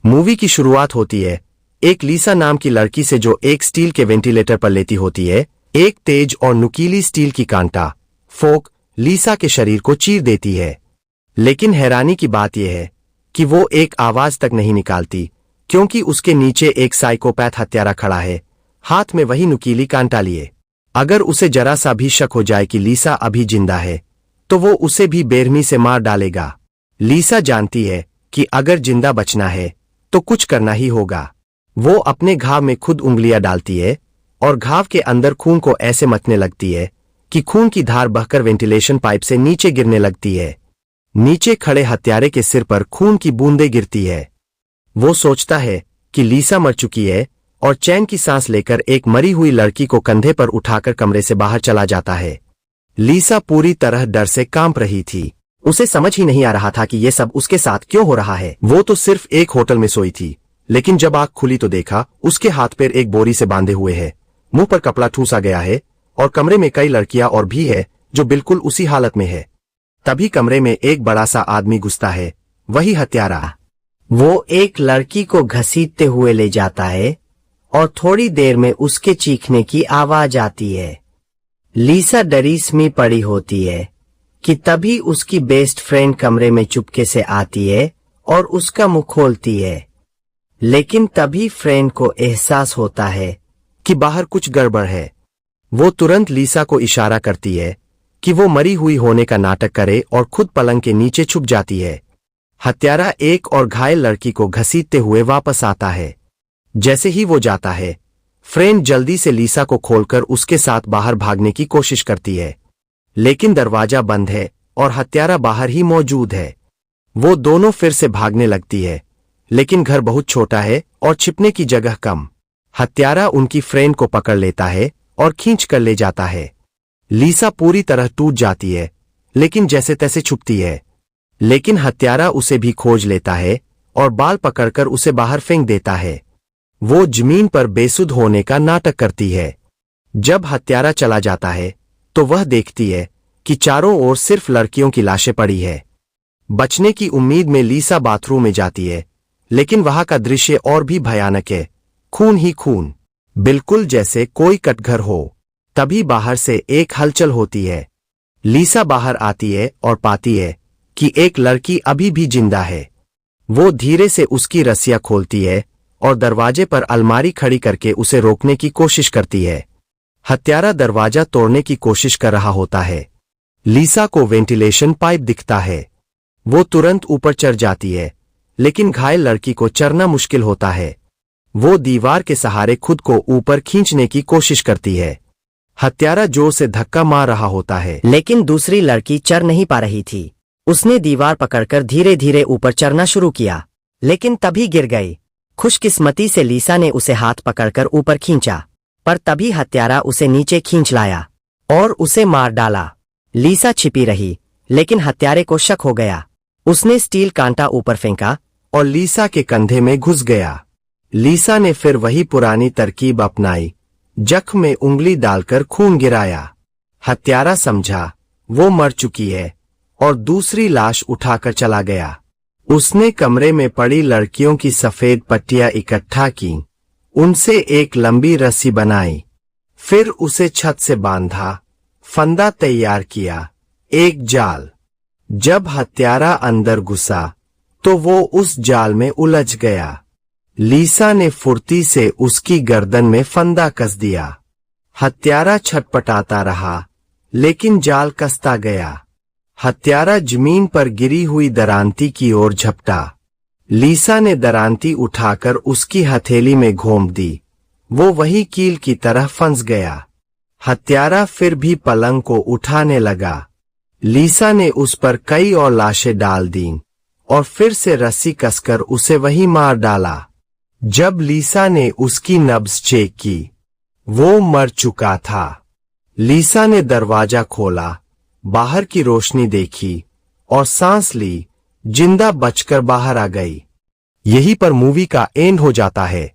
Movie की शुरुआत होती है एक लीसा नाम की लड़की से जो एक स्टील के वेंटिलेटर पर लेटी होती है। एक तेज और नुकीली स्टील की कांटा फोक लीसा के शरीर को चीर देती है। लेकिन हैरानी की बात यह है कि वो एक आवाज तक नहीं निकालती, क्योंकि उसके नीचे एक साइकोपैथ हत्यारा खड़ा है, हाथ में वही नुकीली कांटा लिए। अगर उसे जरा सा भी शक हो जाए कि लीसा अभी जिंदा है तो वो उसे भी बेरहमी से मार डालेगा। लीसा जानती है कि अगर जिंदा बचना है तो कुछ करना ही होगा। वो अपने घाव में खुद उंगलियां डालती है और घाव के अंदर खून को ऐसे मथने लगती है कि खून की धार बहकर वेंटिलेशन पाइप से नीचे गिरने लगती है। नीचे खड़े हत्यारे के सिर पर खून की बूंदें गिरती है। वो सोचता है कि लीसा मर चुकी है और चैन की सांस लेकर एक मरी हुई लड़की को कंधे पर उठाकर कमरे से बाहर चला जाता है। लीसा पूरी तरह डर से कांप रही थी। उसे समझ ही नहीं आ रहा था कि ये सब उसके साथ क्यों हो रहा है। वो तो सिर्फ एक होटल में सोई थी, लेकिन जब आंख खुली तो देखा उसके हाथ पैर एक बोरी से बांधे हुए हैं, मुंह पर कपड़ा ठूसा गया है और कमरे में कई लड़कियां और भी है जो बिल्कुल उसी हालत में है। तभी कमरे में एक बड़ा सा आदमी घुसता है, वही हत्यारा। वो एक लड़की को घसीटते हुए ले जाता है और थोड़ी देर में उसके चीखने की आवाज आती है। लीसा डरीसमी पड़ी होती है कि तभी उसकी बेस्ट फ्रेंड कमरे में चुपके से आती है और उसका मुंह खोलती है। लेकिन तभी फ्रेंड को एहसास होता है कि बाहर कुछ गड़बड़ है। वो तुरंत लीसा को इशारा करती है कि वो मरी हुई होने का नाटक करे और खुद पलंग के नीचे छुप जाती है। हत्यारा एक और घायल लड़की को घसीटते हुए वापस आता है। जैसे ही वो जाता है, फ्रेंड जल्दी से लीसा को खोलकर उसके साथ बाहर भागने की कोशिश करती है, लेकिन दरवाजा बंद है और हत्यारा बाहर ही मौजूद है। वो दोनों फिर से भागने लगती है, लेकिन घर बहुत छोटा है और छिपने की जगह कम। हत्यारा उनकी फ्रेंड को पकड़ लेता है और खींच कर ले जाता है। लीसा पूरी तरह टूट जाती है, लेकिन जैसे तैसे छुपती है। लेकिन हत्यारा उसे भी खोज लेता है और बाल पकड़कर उसे बाहर फेंक देता है। वो जमीन पर बेसुध होने का नाटक करती है। जब हत्यारा चला जाता है तो वह देखती है कि चारों ओर सिर्फ लड़कियों की लाशें पड़ी है। बचने की उम्मीद में लीसा बाथरूम में जाती है, लेकिन वहां का दृश्य और भी भयानक है। खून ही खून, बिल्कुल जैसे कोई कटघर हो। तभी बाहर से एक हलचल होती है। लीसा बाहर आती है और पाती है कि एक लड़की अभी भी जिंदा है। वो धीरे से उसकी रस्सियां खोलती है और दरवाजे पर अलमारी खड़ी करके उसे रोकने की कोशिश करती है। हत्यारा दरवाजा तोड़ने की कोशिश कर रहा होता है। लीसा को वेंटिलेशन पाइप दिखता है। वो तुरंत ऊपर चढ़ जाती है, लेकिन घायल लड़की को चढ़ना मुश्किल होता है। वो दीवार के सहारे खुद को ऊपर खींचने की कोशिश करती है। हत्यारा जोर से धक्का मार रहा होता है, लेकिन दूसरी लड़की चढ़ नहीं पा रही थी। उसने दीवार पकड़कर धीरे धीरे ऊपर चढ़ना शुरू किया, लेकिन तभी गिर गई। खुशकिस्मती से लीसा ने उसे हाथ पकड़कर ऊपर खींचा, पर तभी हत्यारा उसे नीचे खींच लाया और उसे मार डाला। लीसा छिपी रही, लेकिन हत्यारे को शक हो गया। उसने स्टील कांटा ऊपर फेंका और लीसा के कंधे में घुस गया। लीसा ने फिर वही पुरानी तरकीब अपनाई, जख्म में उंगली डालकर खून गिराया। हत्यारा समझा वो मर चुकी है और दूसरी लाश उठाकर चला गया। उसने कमरे में पड़ी लड़कियों की सफेद पट्टियां इकट्ठा की, उनसे एक लंबी रस्सी बनाई, फिर उसे छत से बांधा, फंदा तैयार किया, एक जाल। जब हत्यारा अंदर घुसा तो वो उस जाल में उलझ गया। लीसा ने फुर्ती से उसकी गर्दन में फंदा कस दिया। हत्यारा छटपटाता रहा, लेकिन जाल कसता गया। हत्यारा जमीन पर गिरी हुई दरांती की ओर झपटा। लीसा ने दरांती उठाकर उसकी हथेली में घोंप दी। वो वही कील की तरह फंस गया। हत्यारा फिर भी पलंग को उठाने लगा। लीसा ने उस पर कई और लाशें डाल दी और फिर से रस्सी कसकर उसे वही मार डाला। जब लीसा ने उसकी नब्ज चेक की, वो मर चुका था। लीसा ने दरवाजा खोला, बाहर की रोशनी देखी और सांस ली, जिंदा बचकर बाहर आ गई। यहीं पर मूवी का एंड हो जाता है।